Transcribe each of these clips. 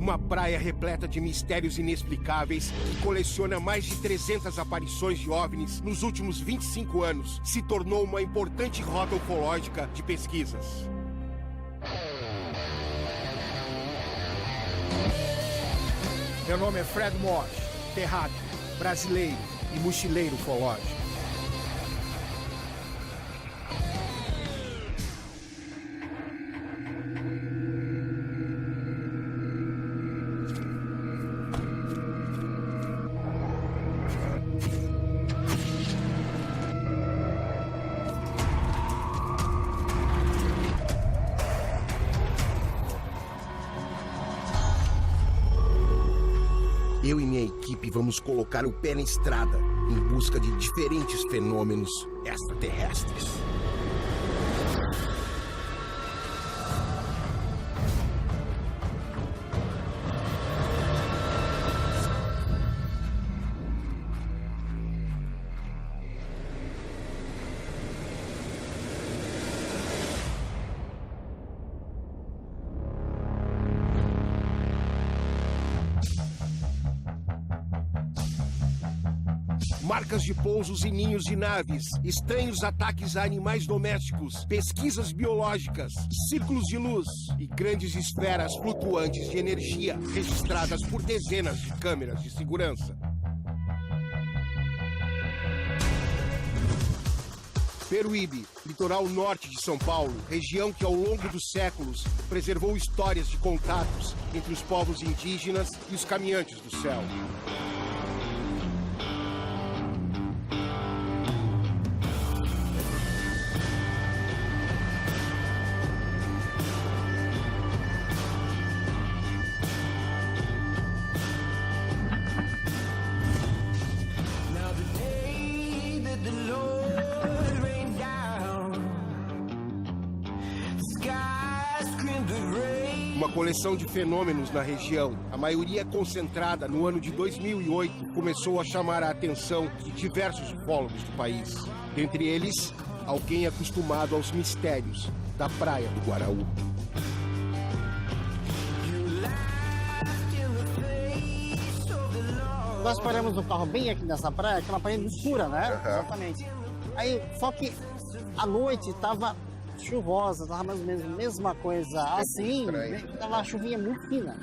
Uma praia repleta de mistérios inexplicáveis que coleciona mais de 300 aparições de OVNIs nos últimos 25 anos, se tornou uma importante rota ufológica de pesquisas. Meu nome é Fred Mosh, terráqueo, brasileiro e mochileiro ufológico. Eu e minha equipe vamos colocar o pé na estrada em busca de diferentes fenômenos extraterrestres. Marcas de pousos e ninhos de naves, estranhos ataques a animais domésticos, pesquisas biológicas, círculos de luz e grandes esferas flutuantes de energia registradas por dezenas de câmeras de segurança. Peruíbe, litoral norte de São Paulo, região que ao longo dos séculos preservou histórias de contatos entre os povos indígenas e os caminhantes do céu. Uma coleção de fenômenos na região, a maioria concentrada no ano de 2008, começou a chamar a atenção de diversos ufólogos do país. Dentre eles, alguém acostumado aos mistérios da Praia do Guaraú. Nós paramos o carro bem aqui nessa praia, que é uma praia escura, né? Uhum. Exatamente. Aí, só que a noite tava chuvosa, tava mais ou menos a mesma coisa assim, tava uma chuvinha muito fina.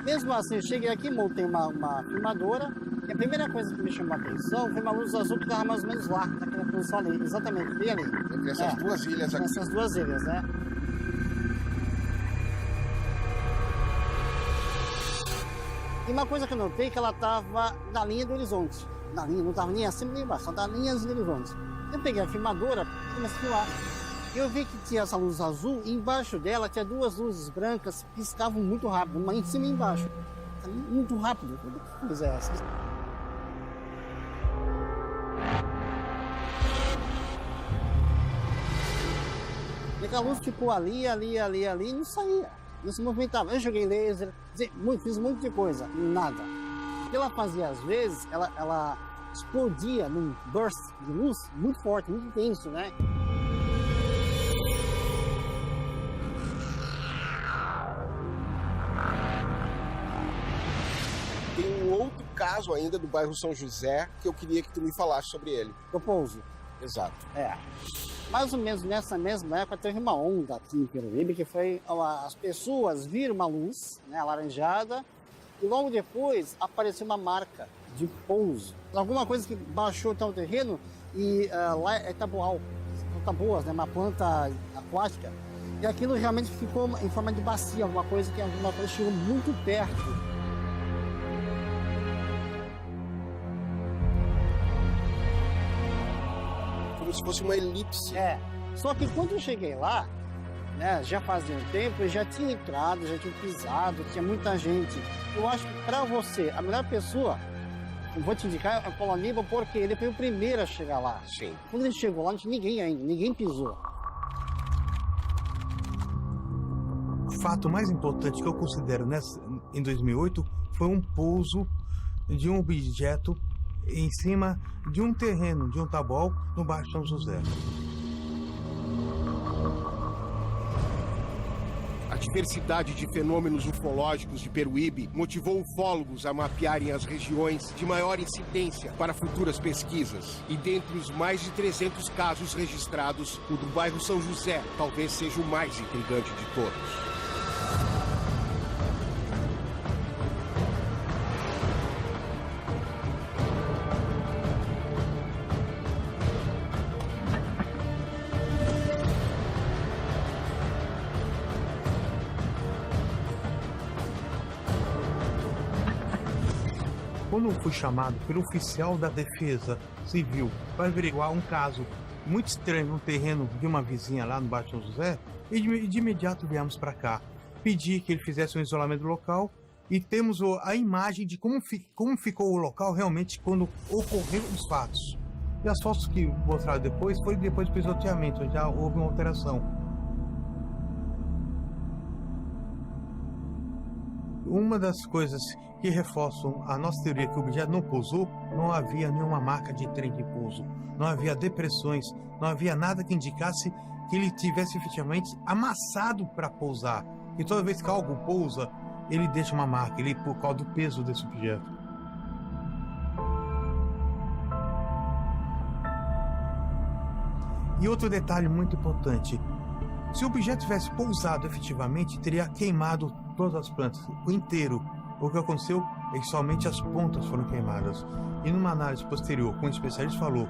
Mesmo assim, eu cheguei aqui, montei uma filmadora, e a primeira coisa que me chamou a atenção foi uma luz azul que tava mais ou menos lá, naquela posição ali, exatamente, bem ali. Entre essas duas ilhas aqui. Essas duas ilhas, né? E uma coisa que eu notei é que ela tava na linha do horizonte. Na linha, não tava nem acima nem embaixo, só na linha do horizonte. Eu peguei a filmadora e comecei a filmar. Eu vi que tinha essa luz azul e embaixo dela tinha duas luzes brancas que piscavam muito rápido, uma em cima e embaixo. Muito rápido. Que coisa é essa? E aquela luz ficou ali, e não saía. Não se movimentava. Eu joguei laser, fiz um monte de coisa, nada. O que ela fazia às vezes, ela explodia num burst de luz muito forte, muito intenso, né? Tem um outro caso ainda do bairro São José que eu queria que tu me falasse sobre ele. Do pouso. Exato. É. Mais ou menos nessa mesma época teve uma onda aqui em Peruíbe que foi as pessoas viram uma luz, né, alaranjada, e logo depois apareceu uma marca de pouso. Alguma coisa que baixou até o terreno e lá é tabual, são tabuas, né, uma planta aquática. E aquilo realmente ficou em forma de bacia, alguma coisa chegou muito perto. Como se fosse uma elipse. É. Só que quando eu cheguei lá, né, já fazia um tempo, eu já tinha entrado, já tinha pisado, tinha muita gente. Eu acho que pra você, a melhor pessoa, eu vou te indicar, é o Paulo Aníbal, porque ele foi o primeiro a chegar lá. Sim. Quando ele chegou lá, não tinha ninguém ainda, ninguém pisou. O fato mais importante que eu considero em 2008 foi um pouso de um objeto em cima de um terreno, de um tabual, no Baixo São José. A A diversidade de fenômenos ufológicos de Peruíbe motivou ufólogos a mapearem as regiões de maior incidência para futuras pesquisas. E dentre os mais de 300 casos registrados, o do bairro São José talvez seja o mais intrigante de todos. Quando eu fui chamado pelo oficial da Defesa Civil para averiguar um caso muito estranho no terreno de uma vizinha lá no bairro São José, e de imediato viemos para cá. Pedi que ele fizesse um isolamento local e temos a imagem de como ficou o local realmente quando ocorreram os fatos. E as fotos que mostraram depois foi depois do pisoteamento, já houve uma alteração. Uma das coisas que reforçam a nossa teoria que o objeto não pousou, não havia nenhuma marca de trem de pouso, não havia depressões, não havia nada que indicasse que ele tivesse efetivamente amassado para pousar. E toda vez que algo pousa, ele deixa uma marca, por causa do peso desse objeto. E outro detalhe muito importante: se o objeto tivesse pousado efetivamente, teria queimado todas as plantas, o inteiro. O que aconteceu é que somente as pontas foram queimadas. E numa análise posterior, como o especialista falou,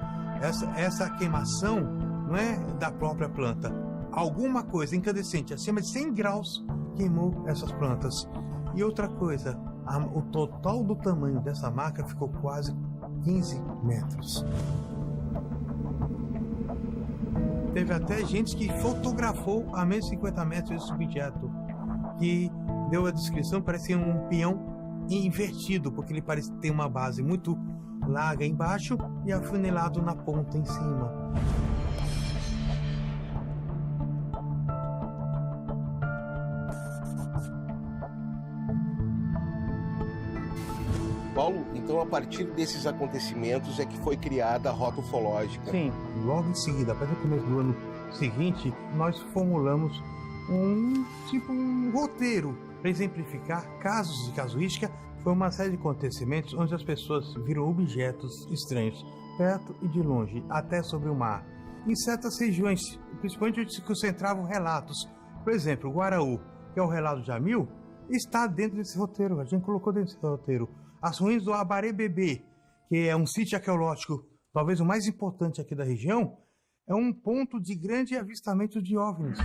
essa queimação não é da própria planta. Alguma coisa incandescente acima de 100 graus queimou essas plantas. E outra coisa, o total do tamanho dessa marca ficou quase 15 metros. Teve até gente que fotografou a menos de 50 metros esse objeto, que deu a descrição, parecia um peão invertido, porque ele parece ter uma base muito larga embaixo e afunilado na ponta em cima. Paulo, então a partir desses acontecimentos é que foi criada a rota ufológica. Sim, logo em seguida, a partir do começo do ano seguinte, nós formulamos um roteiro para exemplificar casos de casuística. Foi uma série de acontecimentos onde as pessoas viram objetos estranhos, perto e de longe, até sobre o mar. Em certas regiões, principalmente onde se concentravam relatos. Por exemplo, o Guaraú, que é o relato de Jamil, está dentro desse roteiro, a gente colocou dentro desse roteiro. As ruínas do Abarebebê, que é um sítio arqueológico, talvez o mais importante aqui da região, é um ponto de grande avistamento de OVNIs.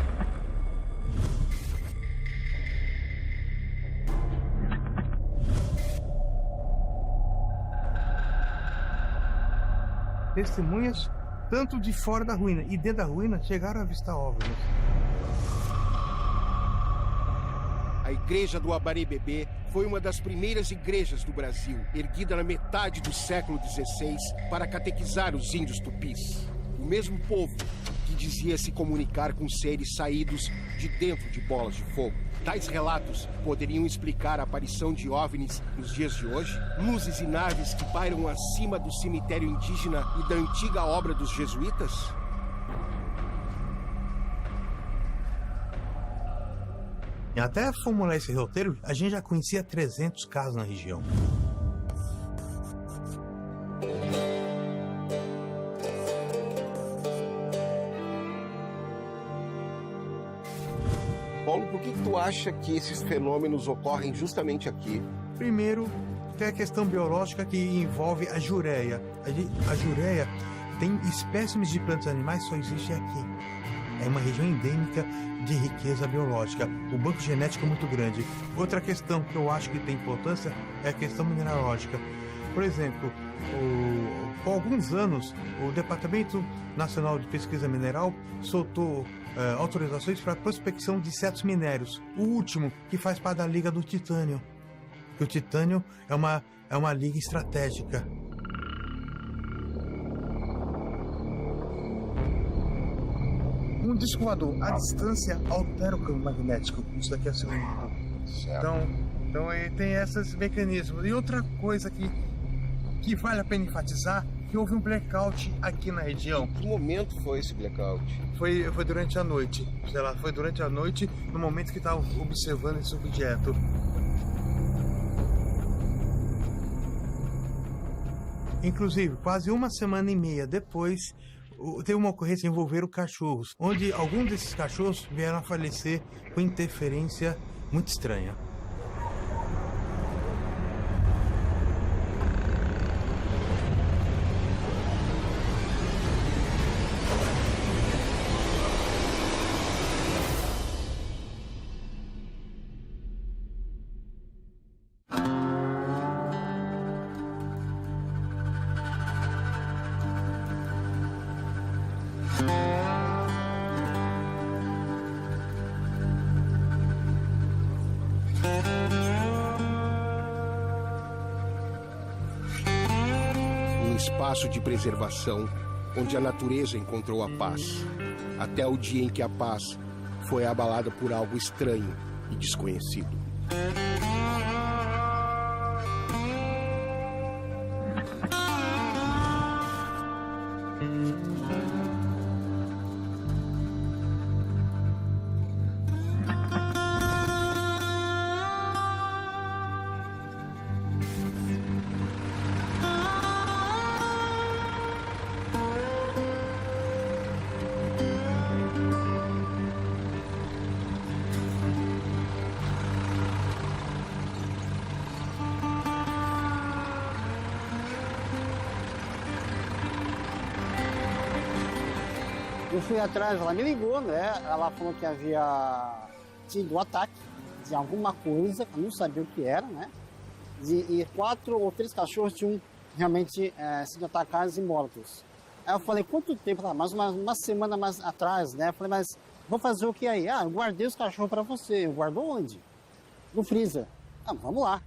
Testemunhas, tanto de fora da ruína e dentro da ruína, chegaram a avistar OVNIs. A igreja do Abarebebê foi uma das primeiras igrejas do Brasil, erguida na metade do século XVI para catequizar os índios tupis. O mesmo povo que dizia se comunicar com seres saídos de dentro de bolas de fogo. Tais relatos poderiam explicar a aparição de OVNIs nos dias de hoje? Luzes e naves que pairam acima do cemitério indígena e da antiga obra dos jesuítas? E até formular esse roteiro, a gente já conhecia 300 casos na região. Paulo, por que tu acha que esses fenômenos ocorrem justamente aqui? Primeiro, tem a questão biológica que envolve a jureia. A jureia tem espécimes de plantas e animais, só existe aqui. É uma região endêmica de riqueza biológica. O banco genético é muito grande. Outra questão que eu acho que tem importância é a questão mineralógica. Por exemplo, por alguns anos, o Departamento Nacional de Pesquisa Mineral soltou autorizações para a prospecção de certos minérios. O último, que faz parte da Liga do Titânio. O titânio é uma liga estratégica. Um disco voador à distância altera o campo magnético, isso daqui é cilíndrico. Então ele tem esses mecanismos. E outra coisa que vale a pena enfatizar que houve um blackout aqui na região. Que momento foi esse blackout? Foi durante a noite, sei lá, foi durante a noite, no momento que estava observando esse objeto. Inclusive, quase uma semana e meia depois, teve uma ocorrência envolvendo cachorros, onde alguns desses cachorros vieram a falecer com interferência muito estranha. Um espaço de preservação onde a natureza encontrou a paz, até o dia em que a paz foi abalada por algo estranho e desconhecido. Eu fui atrás, ela me ligou, né? Ela falou que havia tido um ataque de alguma coisa, eu não sabia o que era, né? E 4 ou 3 cachorros tinham realmente sido atacados e mortos. Aí eu falei, quanto tempo? Mais uma semana mais atrás, né? Eu falei, mas vou fazer o que aí? Ah, eu guardei os cachorros para você. Eu guardou onde? No freezer. Ah, vamos lá.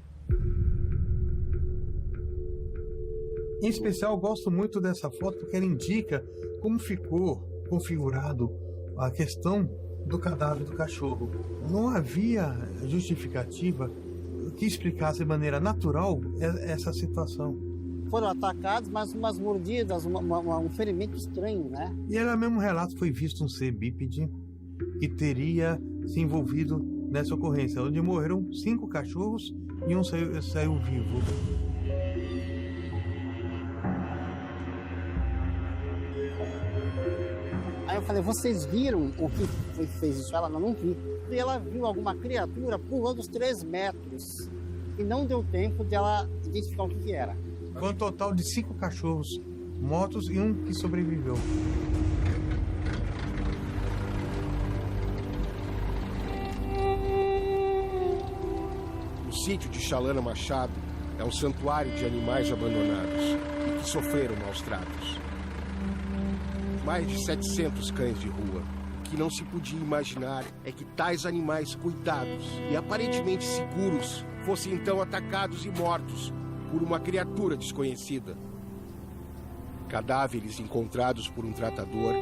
Em especial, eu gosto muito dessa foto porque ela indica como ficou configurado a questão do cadáver do cachorro. Não havia justificativa que explicasse de maneira natural essa situação. Foram atacados, mas umas mordidas, um ferimento estranho, né? E ela mesmo relata que foi visto um ser bípede que teria se envolvido nessa ocorrência, onde morreram 5 cachorros e um saiu vivo. Aí eu falei, vocês viram o que fez isso? Ela não vi. E ela viu alguma criatura pulando os 3 metros. E não deu tempo de ela identificar o que era. Foi um total de 5 cachorros mortos e um que sobreviveu. O sítio de Chalana Machado é um santuário de animais abandonados e que sofreram maus tratos. Mais de 700 cães de rua. O que não se podia imaginar é que tais animais cuidados e aparentemente seguros fossem então atacados e mortos por uma criatura desconhecida. Cadáveres encontrados por um tratador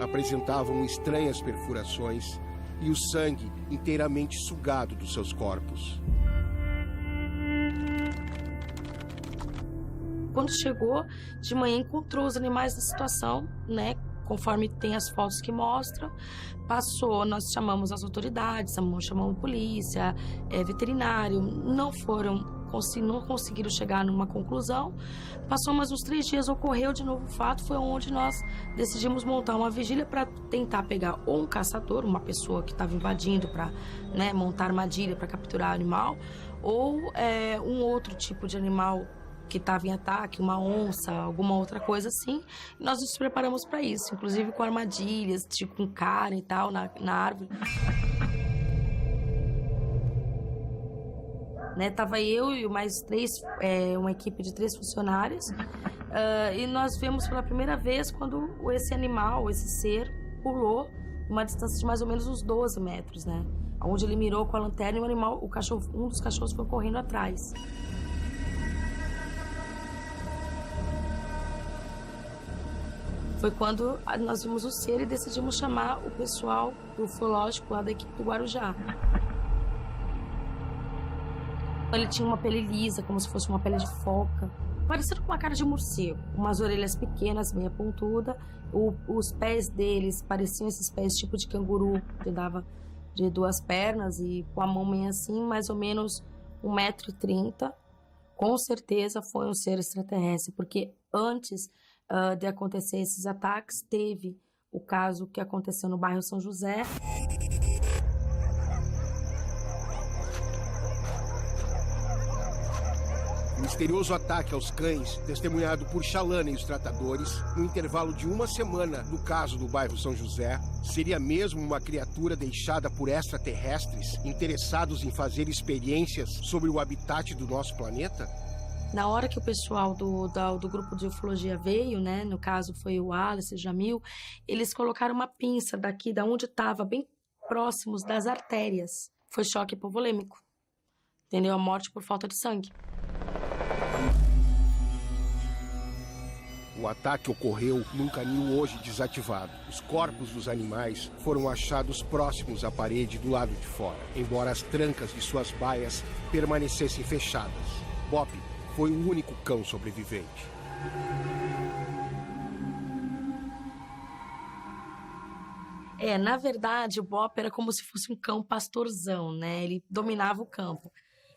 apresentavam estranhas perfurações e o sangue inteiramente sugado dos seus corpos. Quando chegou, de manhã encontrou os animais na situação, né? Conforme tem as fotos que mostram, passou, nós chamamos as autoridades, chamamos polícia, veterinário, não conseguiram chegar numa conclusão. Passou mais uns 3 dias, ocorreu de novo o fato, foi onde nós decidimos montar uma vigília para tentar pegar ou um caçador, uma pessoa que estava invadindo para, né, montar armadilha para capturar o animal, ou um outro tipo de animal que estava em ataque, uma onça, alguma outra coisa assim. Nós nos preparamos para isso, inclusive com armadilhas, tipo com cara e tal, na árvore. Né, tava eu e mais 3, uma equipe de 3 funcionários, e nós vimos pela primeira vez quando esse animal, esse ser, pulou uma distância de mais ou menos uns 12 metros, né? Onde ele mirou com a lanterna e um dos cachorros foi correndo atrás. Foi quando nós vimos o ser e decidimos chamar o pessoal do ufológico lá da equipe do Guarujá. Ele tinha uma pele lisa, como se fosse uma pele de foca. parecido com uma cara de morcego, umas orelhas pequenas, meia pontuda, os pés deles pareciam esses pés tipo de canguru, que dava de 2 pernas e com a mão meio assim, mais ou menos 1,30 m. Com certeza foi um ser extraterrestre, porque antes de acontecer esses ataques, teve o caso que aconteceu no bairro São José. O misterioso ataque aos cães, testemunhado por Chalana e os tratadores, no intervalo de 1 semana no caso do bairro São José, seria mesmo uma criatura deixada por extraterrestres interessados em fazer experiências sobre o habitat do nosso planeta? Na hora que o pessoal do grupo de ufologia veio, né, no caso foi o Wallace, o Jamil, eles colocaram uma pinça daqui, da onde estava, bem próximos das artérias. Foi choque hipovolêmico, entendeu? A morte por falta de sangue. O ataque ocorreu num canil hoje desativado. Os corpos dos animais foram achados próximos à parede do lado de fora, embora as trancas de suas baias permanecessem fechadas. Bop foi o único cão sobrevivente. Na verdade, o Bop era como se fosse um cão pastorzão, né? Ele dominava o campo.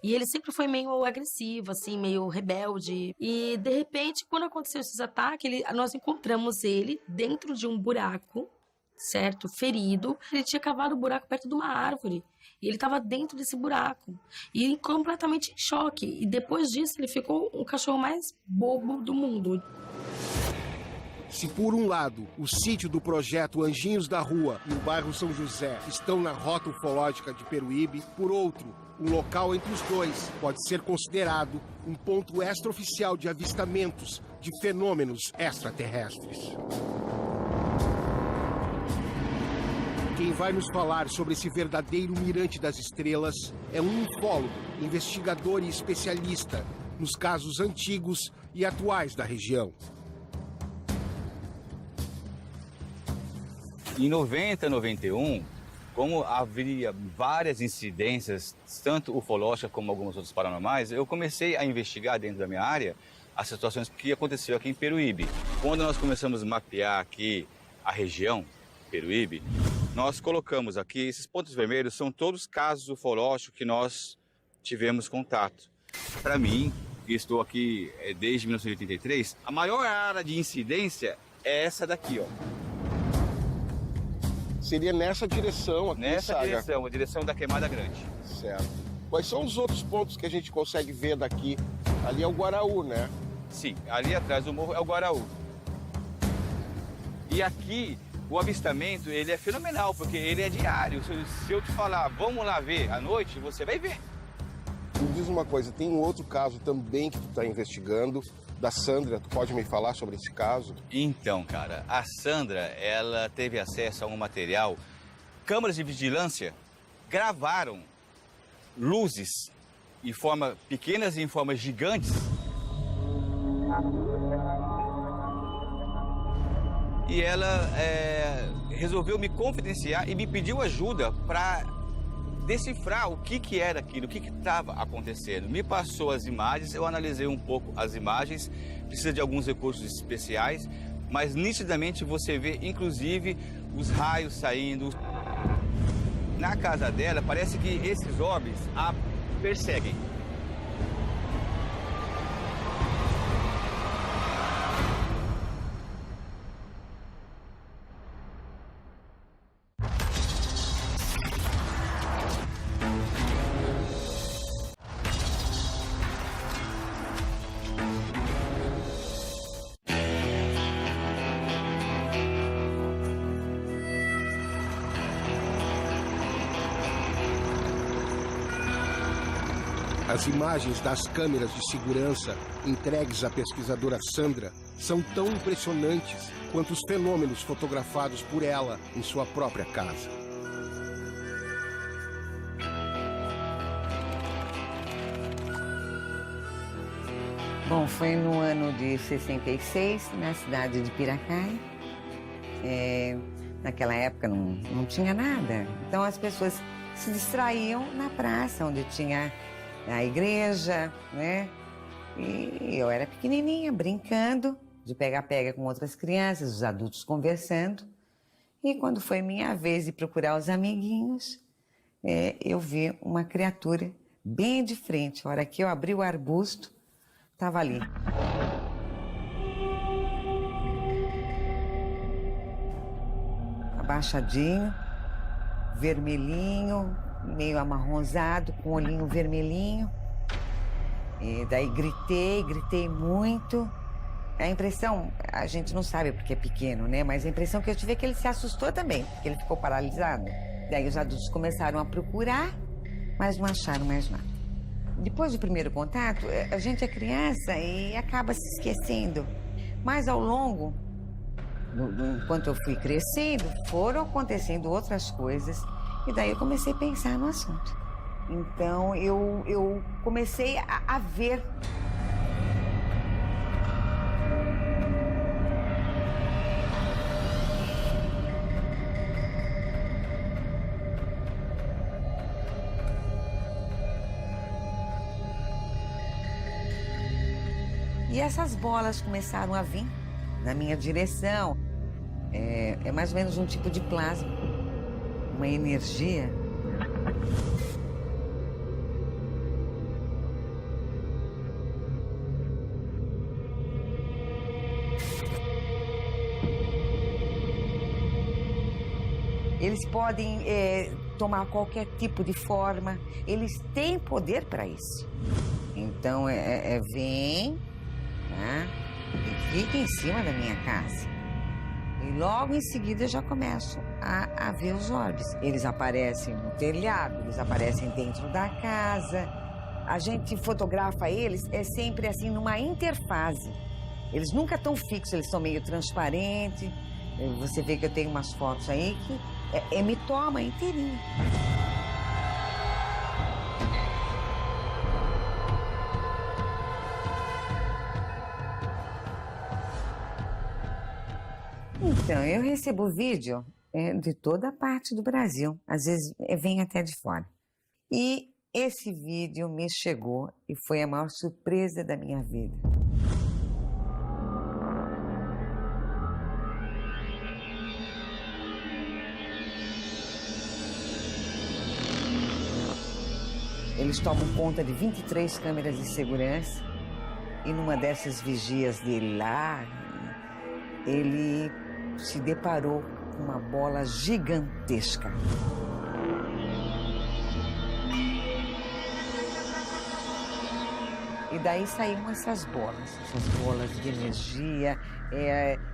E ele sempre foi meio agressivo, assim, meio rebelde. E, de repente, quando aconteceu esses ataques, nós encontramos ele dentro de um buraco, certo? Ferido. Ele tinha cavado um buraco perto de uma árvore. E ele estava dentro desse buraco. E completamente em choque. E depois disso, ele ficou o cachorro mais bobo do mundo. Se por um lado, o sítio do projeto Anjinhos da Rua e o bairro São José estão na rota ufológica de Peruíbe, por outro, um local entre os dois pode ser considerado um ponto extraoficial de avistamentos de fenômenos extraterrestres. Quem vai nos falar sobre esse verdadeiro mirante das estrelas é um ufólogo, investigador e especialista nos casos antigos e atuais da região. Em 90, 91, como havia várias incidências, tanto ufológicas como algumas outras paranormais, eu comecei a investigar dentro da minha área as situações que aconteceu aqui em Peruíbe. Quando nós começamos a mapear aqui a região, Peruíbe, nós colocamos aqui, esses pontos vermelhos são todos casos ufológicos que nós tivemos contato. Para mim, que estou aqui desde 1983, a maior área de incidência é essa daqui, ó. Seria nessa direção aqui, nessa direção, a direção da Queimada Grande. Certo. Quais são os outros pontos que a gente consegue ver daqui? Ali é o Guaraú, né? Sim, ali atrás do morro é o Guaraú. E aqui, o avistamento, ele é fenomenal, porque ele é diário. Se eu te falar, vamos lá ver à noite, você vai ver. Me diz uma coisa, tem um outro caso também que tu está investigando, da Sandra. Tu pode me falar sobre esse caso? Então, cara, a Sandra, ela teve acesso a um material. Câmeras de vigilância gravaram luzes em forma pequenas e em formas gigantes. E ela resolveu me confidenciar e me pediu ajuda para decifrar o que era aquilo, o que estava acontecendo. Me passou as imagens, eu analisei um pouco as imagens, precisa de alguns recursos especiais, mas nitidamente você vê, inclusive, os raios saindo. Na casa dela, parece que esses orbes a perseguem. As imagens das câmeras de segurança entregues à pesquisadora Sandra são tão impressionantes quanto os fenômenos fotografados por ela em sua própria casa. Bom, foi no ano de 66, na cidade de Piracaia. Naquela época não tinha nada, então as pessoas se distraíam na praça, onde tinha a igreja, né? E eu era pequenininha, brincando, de pega-pega com outras crianças, os adultos conversando. E quando foi minha vez de procurar os amiguinhos, eu vi uma criatura bem de frente. A hora que eu abri o arbusto, estava ali. Abaixadinho, vermelhinho, meio amarronzado, com olhinho vermelhinho. E daí gritei muito. A impressão, a gente não sabe porque é pequeno, né? Mas a impressão que eu tive é que ele se assustou também, porque ele ficou paralisado. Daí os adultos começaram a procurar, mas não acharam mais nada. Depois do primeiro contato, a gente é criança e acaba se esquecendo. Mas ao longo, enquanto eu fui crescendo, foram acontecendo outras coisas. E daí eu comecei a pensar no assunto. Então eu comecei a ver. E essas bolas começaram a vir na minha direção. É mais ou menos um tipo de plasma, uma energia. Eles podem tomar qualquer tipo de forma, eles têm poder para isso. Então, vem, tá? E fica em cima da minha casa. E logo em seguida eu já começo a ver os orbes. Eles aparecem no telhado, eles aparecem dentro da casa. A gente fotografa eles sempre assim numa interfase. Eles nunca estão fixos, eles são meio transparentes. Você vê que eu tenho umas fotos aí que me toma inteirinho. Então, eu recebo vídeo de toda a parte do Brasil. Às vezes vem até de fora. E esse vídeo me chegou e foi a maior surpresa da minha vida. Eles tomam conta de 23 câmeras de segurança e numa dessas vigias dele lá, ele se deparou com uma bola gigantesca. E daí saíram essas bolas de energia,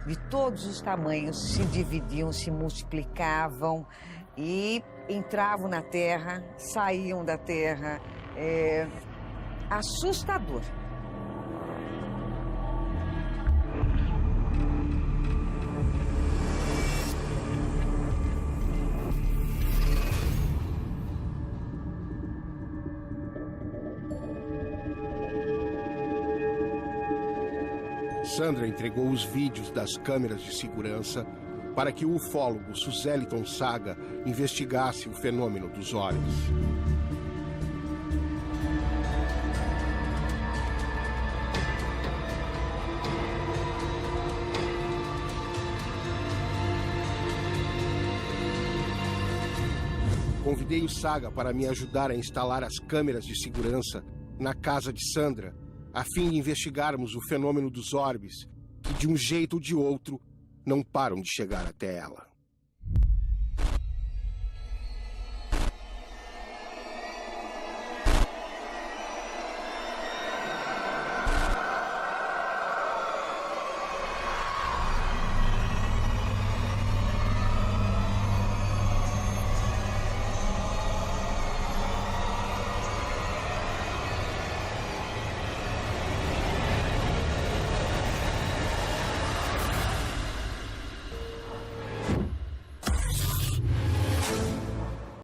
de todos os tamanhos, se dividiam, se multiplicavam e entravam na Terra, saíam da Terra. Assustador. Sandra entregou os vídeos das câmeras de segurança para que o ufólogo Suzeliton Saga investigasse o fenômeno dos olhos. Convidei o Saga para me ajudar a instalar as câmeras de segurança na casa de Sandra, a fim de investigarmos o fenômeno dos orbes, que de um jeito ou de outro não param de chegar até ela.